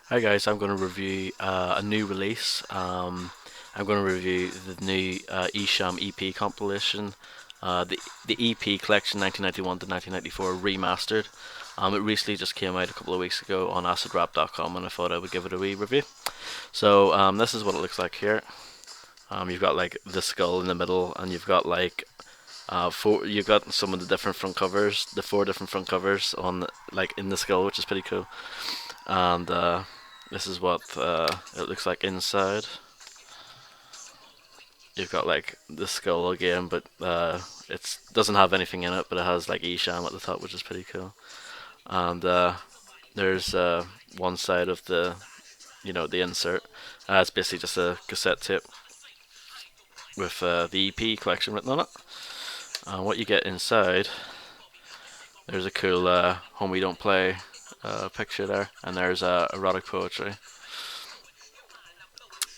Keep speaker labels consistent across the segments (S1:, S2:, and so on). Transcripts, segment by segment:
S1: Hi guys, I'm going to review a new release. I'm going to review the new Esham EP compilation, the EP collection 1991 to 1994 remastered. It recently just came out a couple of weeks ago on acidrap.com, and I thought I would give it a wee review. So this is what it looks like here. You've got like the skull in the middle, and you've got like four. You've got some of the different front covers, the four different front covers on like in the skull, which is pretty cool. And this is what it looks like inside. You've got like the skull again, but it doesn't have anything in it, but it has like Esham at the top, which is pretty cool. And there's one side of the insert. It's basically just a cassette tape with the EP collection written on it. What you get inside, there's a cool "Home We Don't Play" picture there, and there's erotic poetry.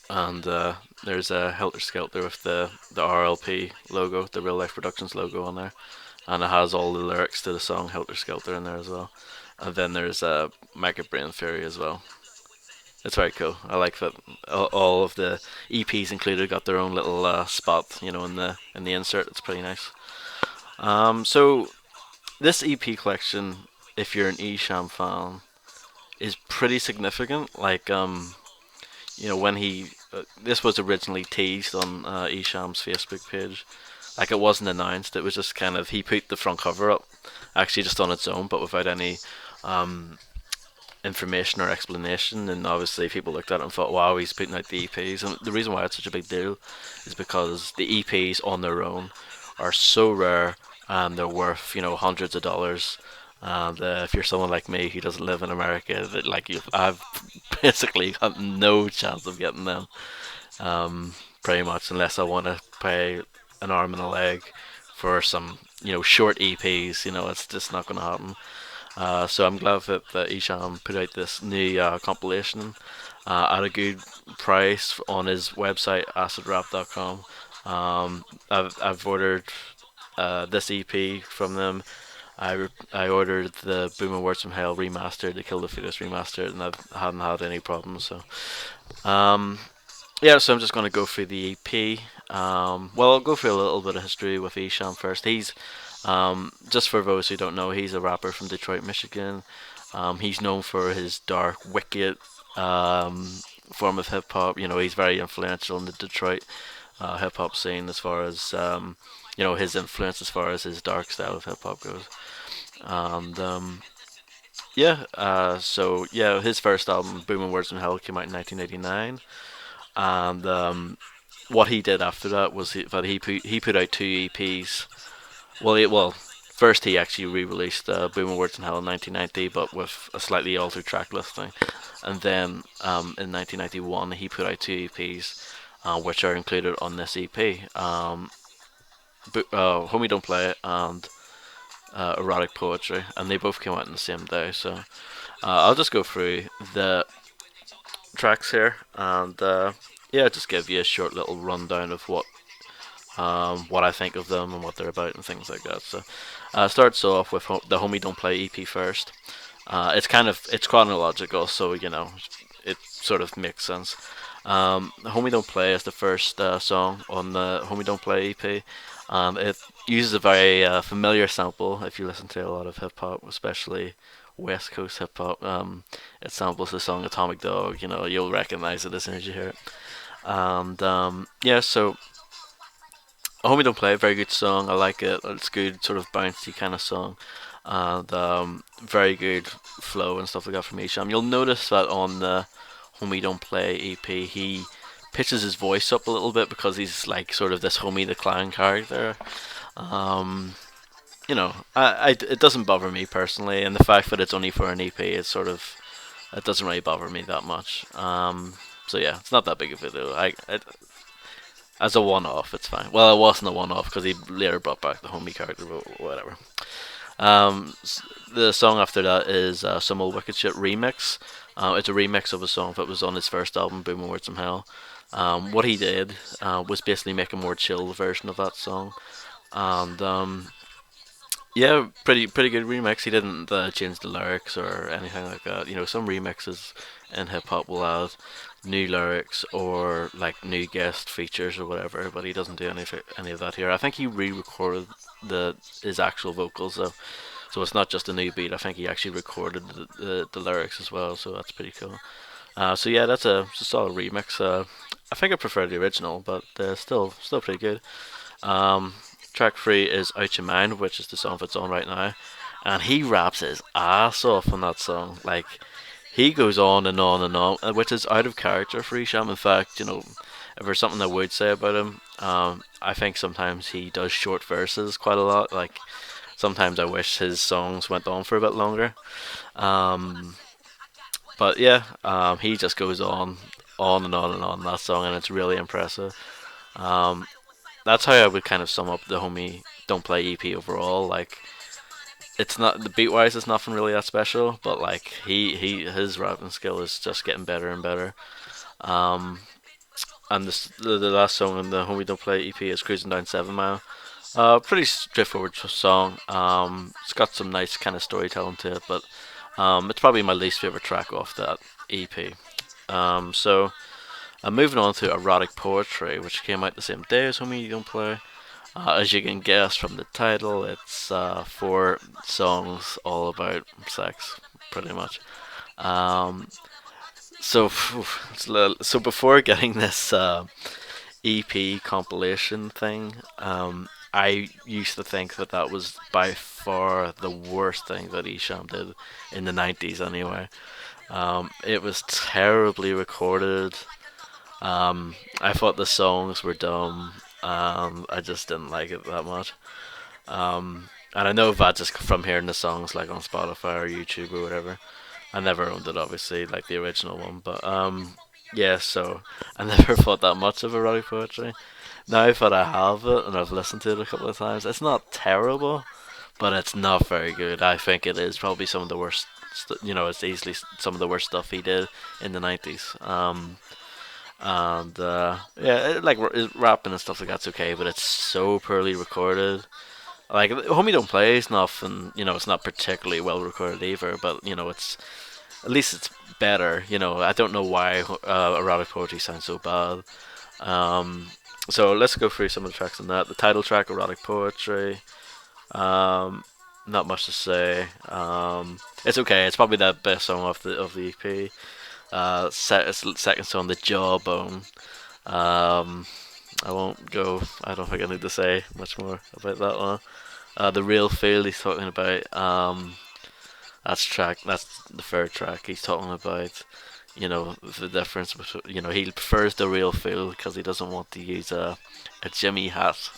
S1: And there's a Helter Skelter with the RLP logo, the Real Life Productions logo on there, and it has all the lyrics to the song Helter Skelter in there as well. And then there's Mega Brain Fury as well. It's very cool. I like that all of the EPs included got their own little spot, in the insert. It's pretty nice. So this EP collection, if you're an Esham fan, is pretty significant. Like when this was originally teased on Esham's Facebook page. Like it wasn't announced. It was just kind of he put the front cover up, actually just on its own, but without any um, information or explanation. And obviously, people looked at it and thought, "Wow, he's putting out the EPs." And the reason why it's such a big deal is because the EPs on their own are so rare, and they're worth hundreds of dollars. And if you're someone like me who doesn't live in America, that like I've basically got no chance of getting them. Pretty much, unless I want to pay an arm and a leg for some short EPs. It's just not going to happen. So I'm glad that Isham put out this new compilation at a good price on his website acidrap.com. I've ordered this EP from them. I ordered the Boom and Words from Hell remastered, the Kill the Fetus remastered, and I haven't had any problems. So um, yeah, so I'm just going to go through the EP. Well, I'll go through a little bit of history with Esham first. He's just for those who don't know, he's a rapper from Detroit, Michigan. He's known for his dark, wicked form of hip hop. He's very influential in the Detroit hip hop scene as far as his influence as far as his dark style of hip hop goes. And so yeah, his first album, Booming Words from Hell, came out in 1989, and what he did after that was that he put out two EPs. First he actually re-released Booming Words in Hell in 1990, but with a slightly altered track listing, and then in 1991 he put out two EPs, which are included on this EP. Homie Don't Play It and Erotic Poetry, and they both came out on the same day. So I'll just go through the tracks here, and yeah, just give you a short little rundown of what I think of them and what they're about and things like that. So starts off with the Homie Don't Play EP first. It's chronological, so it sort of makes sense. Homie Don't Play is the first song on the Homie Don't Play EP. It uses a very familiar sample if you listen to a lot of hip hop, especially West Coast hip hop. It samples the song Atomic Dog. You'll recognize it as soon as you hear it. And yeah, so Homie Don't Play, very good song. I like it. It's good, sort of bouncy kind of song, and very good flow and stuff like that from Esham. You'll notice that on the Homie Don't Play EP, he pitches his voice up a little bit because he's like sort of this Homie the Clown character. Um, it doesn't bother me personally, and the fact that it's only for an EP, it doesn't really bother me that much. So yeah, it's not that big of a deal. As a one-off, it's fine. Well, it wasn't a one-off because he later brought back the homie character, but whatever. The song after that is Some Old Wicked Shit remix. It's a remix of a song that was on his first album, Booming Words from Hell. What he did was basically make a more chill version of that song, and Yeah, pretty good remix. He didn't change the lyrics or anything like that. You know, some remixes in hip hop will add new lyrics or like new guest features or whatever, but he doesn't do any of that here. I think he re-recorded the his actual vocals though, so it's not just a new beat. I think he actually recorded the lyrics as well, so that's pretty cool. So yeah, that's a solid remix. I think I prefer the original, but still pretty good. Um, Track three is Out Your Mind, which is the song that's on right now, and he raps his ass off on that song. Like he goes on and on and on, which is out of character for Esham. In fact, you know, if there's something I would say about him, I think sometimes he does short verses quite a lot. Like sometimes I wish his songs went on for a bit longer. Um, but yeah, he just goes on and on and on in that song, and it's really impressive. Um, that's how I would kind of sum up the Homie Don't Play EP overall. Like, it's not the beat wise, it's nothing really that special, but like he his rapping skill is just getting better and better. Um, and the last song in the Homie Don't Play EP is Cruising Down 7 Mile. Pretty straightforward song. It's got some nice kind of storytelling to it, but it's probably my least favorite track off that EP. So I'm moving on to Erotic Poetry, which came out the same day as Homie Don't Play. As you can guess from the title, it's four songs all about sex, pretty much. Um, so before getting this EP compilation thing, I used to think that that was by far the worst thing that Esham did in the 90s anyway. It was terribly recorded. I thought the songs were dumb. I just didn't like it that much. And I know that just from hearing the songs like on Spotify or YouTube or whatever. I never owned it, obviously, like the original one, but yeah. So I never thought that much of erotic poetry. Now that I have it and I've listened to it a couple of times, it's not terrible, but it's not very good. I think it is probably some of the worst. You know, it's easily some of the worst stuff he did in the 90s. And yeah, like rapping and stuff like that's okay, but it's so poorly recorded. Like Homie Don't Play is nothing, you know, it's not particularly well recorded either, but you know, it's at least it's better. You know, I don't know why erotic poetry sounds so bad. Um, so let's go through some of the tracks on that. The title track, Erotic Poetry. Um, Not much to say. It's okay. It's probably the best song of the EP. Second song, The Jawbone. Um, I won't go. I don't think I need to say much more about that one. The Real Feel he's talking about. That's the third track. He's talking about, you know, the difference between, you know, he prefers the real feel because he doesn't want to use a Jimmy hat.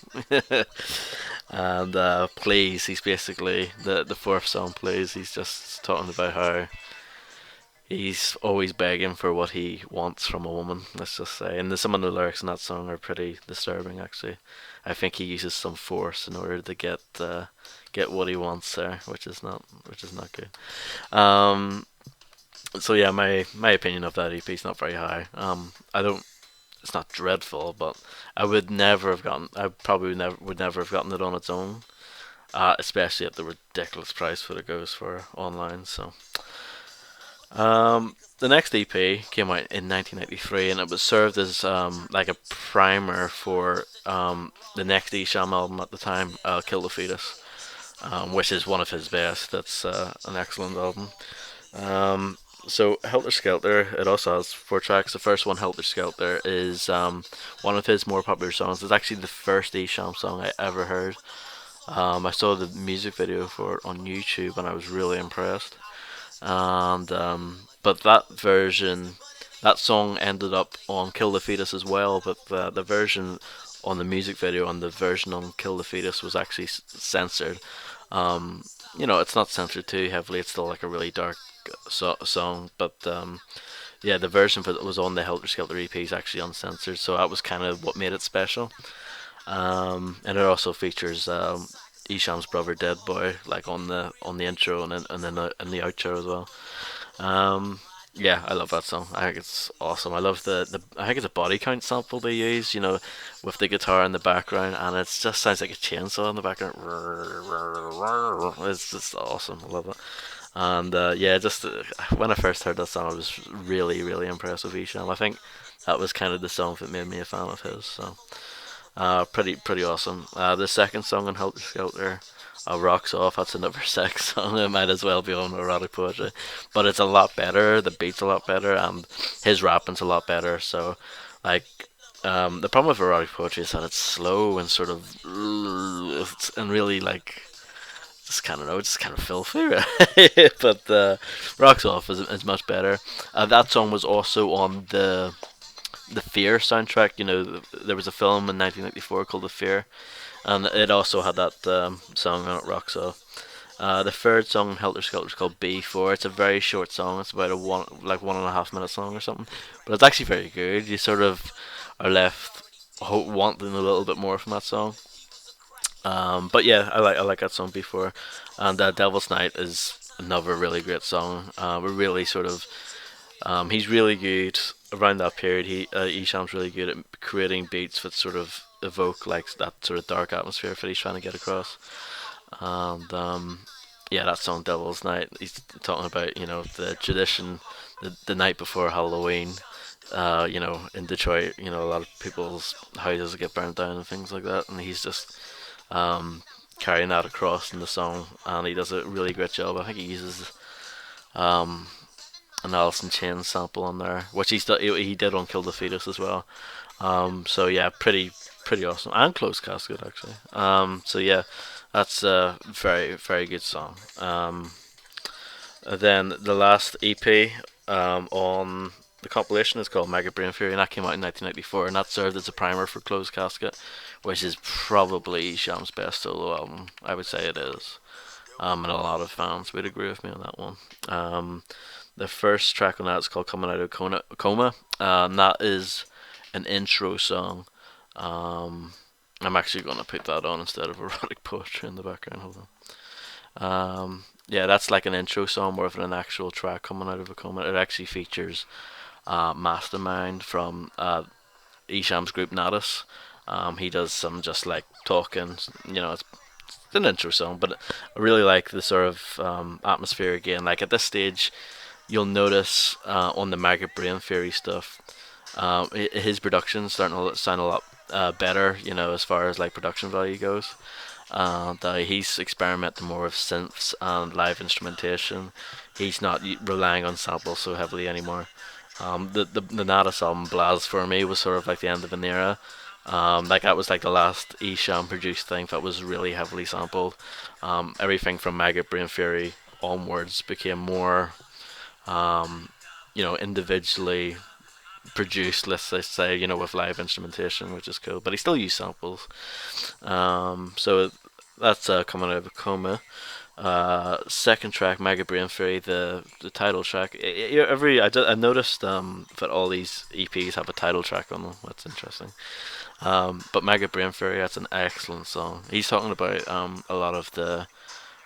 S1: And Please, he's basically the fourth song. Please, he's just talking about how he's always begging for what he wants from a woman. Let's just say, and some of the lyrics in that song are pretty disturbing. Actually, I think he uses some force in order to get what he wants there, which is not good. Um, so yeah, my opinion of that EP is not very high. I don't. It's not dreadful, but I would never have gotten. I probably would never have gotten it on its own, especially at the ridiculous price that it goes for online. So the next EP came out in 1993, and it was served as like a primer for the next Esham album at the time, Kill the Fetus, which is one of his best. That's an excellent album. Um, so Helter Skelter, it also has four tracks. The first one, Helter Skelter, is one of his more popular songs. It's actually the first Esham song I ever heard. I saw the music video for it on YouTube, and I was really impressed. And but that song ended up on Kill the Fetus as well. But the version on the music video and the version on Kill the Fetus was actually censored. Um, you know, it's not censored too heavily. It's still like a really dark song, but yeah, the version that was on the Helter Skelter EP is actually uncensored, so that was kind of what made it special. And it also features Esham's brother Dead Boy, like on the intro and then in the outro as well. Um, Yeah, I love that song. I think it's awesome. I love the I think it's a body count sample they use, with the guitar in the background, and it just sounds like a chainsaw in the background. It's just awesome. I love it. And yeah, just when I first heard that song, I was really, really impressed with Esham. I think that was kind of the song that made me a fan of his. So pretty awesome. The second song on Helter Skelter, Rocks Off. That's another sex song. It might as well be on Erotic Poetry, but it's a lot better. The beat's a lot better, and his rapping's a lot better. So, like, the problem with Erotic Poetry is that it's slow and sort of, and really like just kind of know, just kind of filthy, right? But Rocks Off is much better. That song was also on the Fear soundtrack. There was a film in 1994 called The Fear, and it also had that song on it, Rocks Off. The third song, Helter Skelter, is called B4. It's a very short song. It's about a 1.5 minute song or something, but it's actually very good. You sort of are left wanting a little bit more from that song. But yeah, I like that song before, and Devil's Night is another really great song. We're really sort of he's really good around that period. Isham's really good at creating beats that sort of evoke like that sort of dark atmosphere that he's trying to get across. And yeah, that song Devil's Night. He's talking about the tradition, the night before Halloween. In Detroit, a lot of people's houses get burnt down and things like that, and he's just um, carrying that across in the song, and he does a really great job. I think he uses um, an Alice in Chains sample on there, which he did on Kill the Fetus as well. So yeah, pretty awesome, and Close Casket actually. So yeah, that's a very very good song. Then the last EP on the compilation is called Mega Brain Fury, and that came out in 1994, and that served as a primer for Closed Casket, which is probably Sham's best solo album. I would say it is, and a lot of fans would agree with me on that one. The first track on that is called Coming Out of Coma, and that is an intro song. Um, I'm actually going to put that on instead of erotic poetry in the background. Hold on. Yeah, that's like an intro song more than an actual track coming out of a coma. It actually features Mastermind from Esham's group Natus. He does some just like talking, it's an intro song, but I really like the sort of atmosphere again. Like at this stage, you'll notice on the Maggot Brain Theory stuff, his production's starting to sound a lot better, as far as like production value goes. And he's experimenting more with synths and live instrumentation. He's not relying on samples so heavily anymore. The Natus album Blaz for me was sort of like the end of an era. Like that was like the last Esham produced thing that was really heavily sampled. Everything from Maggot Brain Fury onwards became more, individually produced. Let's say, with live instrumentation, which is cool. But he still used samples. So that's coming out of a coma. Second track, Mega Brain Fury, the title track. I noticed that all these EPs have a title track on them. That's interesting. But Mega Brain Fury, that's an excellent song. He's talking about a lot of the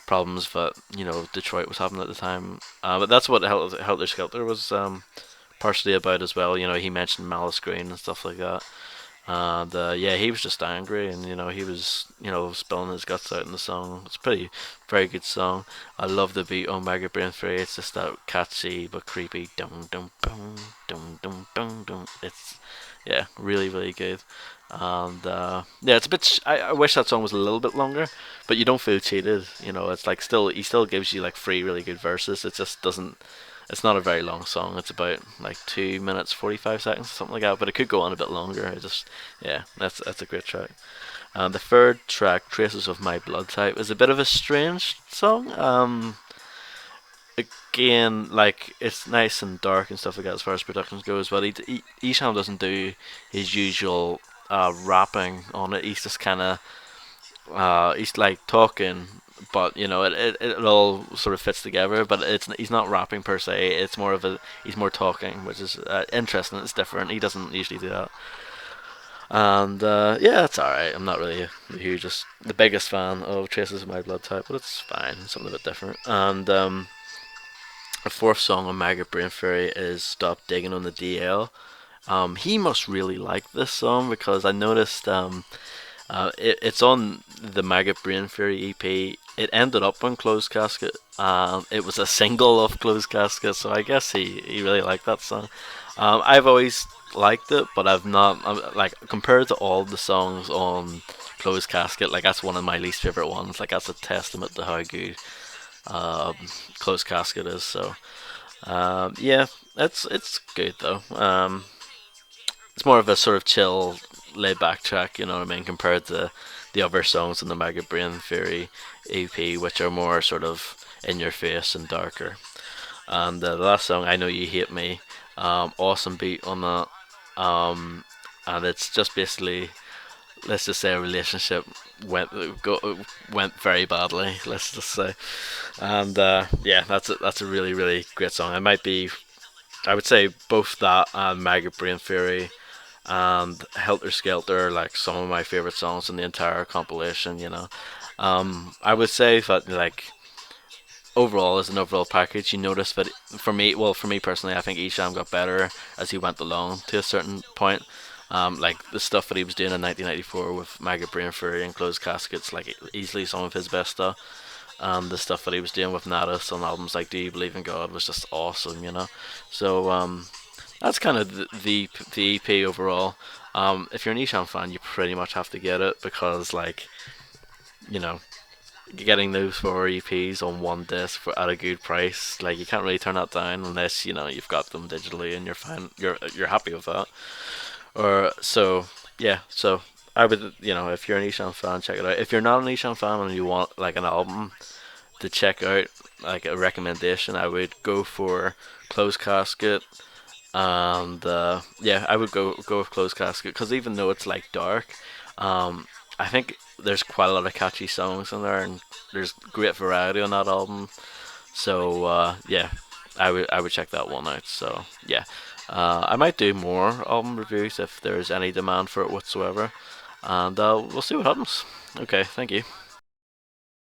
S1: problems that Detroit was having at the time. But that's what Helter Skelter was partially about as well. He mentioned Malice Green and stuff like that. And yeah, he was just angry, and he was spilling his guts out in the song. It's a pretty very good song. I love the beat on Mega Brain 3. It's just that catchy but creepy dum dum dum dum dum dum dum. It's yeah, really really good. And yeah, it's a bit. I wish that song was a little bit longer, but you don't feel cheated. It's like he still gives you like three really good verses. It just doesn't. It's not a very long song. It's about like 2 minutes 45 seconds, something like that. But it could go on a bit longer. Yeah, that's a great track. The third track, Traces of My Blood Type, is a bit of a strange song. Again, like it's nice and dark and stuff like that as far as productions goes, but Esham doesn't do his usual rapping on it. He's just kind of he's like talking, but it all sort of fits together. But he's not rapping per se. It's more of a he's more talking, which is interesting. It's different. He doesn't usually do that. And yeah, it's alright. I'm not really the biggest fan of Traces of My Blood Type, but it's fine. It's something a bit different. And The fourth song on Maggot Brain Fairy is "Stop Digging on the DL." He must really like this song because I noticed it's on the Maggot Brain Fairy EP. It ended up on Closed Casket. It was a single of Closed Casket, so I guess he really liked that song. I've always liked it, but I've not like compared to all the songs on Closed Casket. Like that's one of my least favorite ones. Like that's a testament to how good um, Closed Casket is. So yeah, it's good though. It's more of a sort of chill, laid back track, you know what I mean, compared to the other songs in the Maggot Brain Theory EP, which are more sort of in your face and darker. And the last song, I Know You Hate Me, awesome beat on that. And it's just basically, let's just say a relationship went went very badly. Let's just say, and yeah, that's a really really great song. It might be, I would say, both that and Maggot Brain Theory and Helter Skelter are like some of my favorite songs in the entire compilation. I would say that like overall as an overall package, you notice that for me personally, I think Esham got better as he went along to a certain point. Like the stuff that he was doing in 1994 with Maggot Brain Fury and Closed Caskets, like easily some of his best stuff. The stuff that he was doing with Natus on albums like Do You Believe in God was just awesome. So that's kind of the EP overall. If you're an Esham fan, you pretty much have to get it because like you know getting those four EPs on one disc at a good price, like you can't really turn that down unless you've got them digitally and you're fine, you're happy with that. Or so yeah, so I would if you're an Esham fan, check it out. If you're not an Esham fan and you want like an album to check out, like a recommendation, I would go for Closed Casket. And yeah, I would go with Closed Casket because even though it's like dark, I think there's quite a lot of catchy songs in there, and there's great variety on that album. So yeah, I would check that one out. So yeah, I might do more album reviews if there's any demand for it whatsoever, and we'll see what happens. Okay, thank you.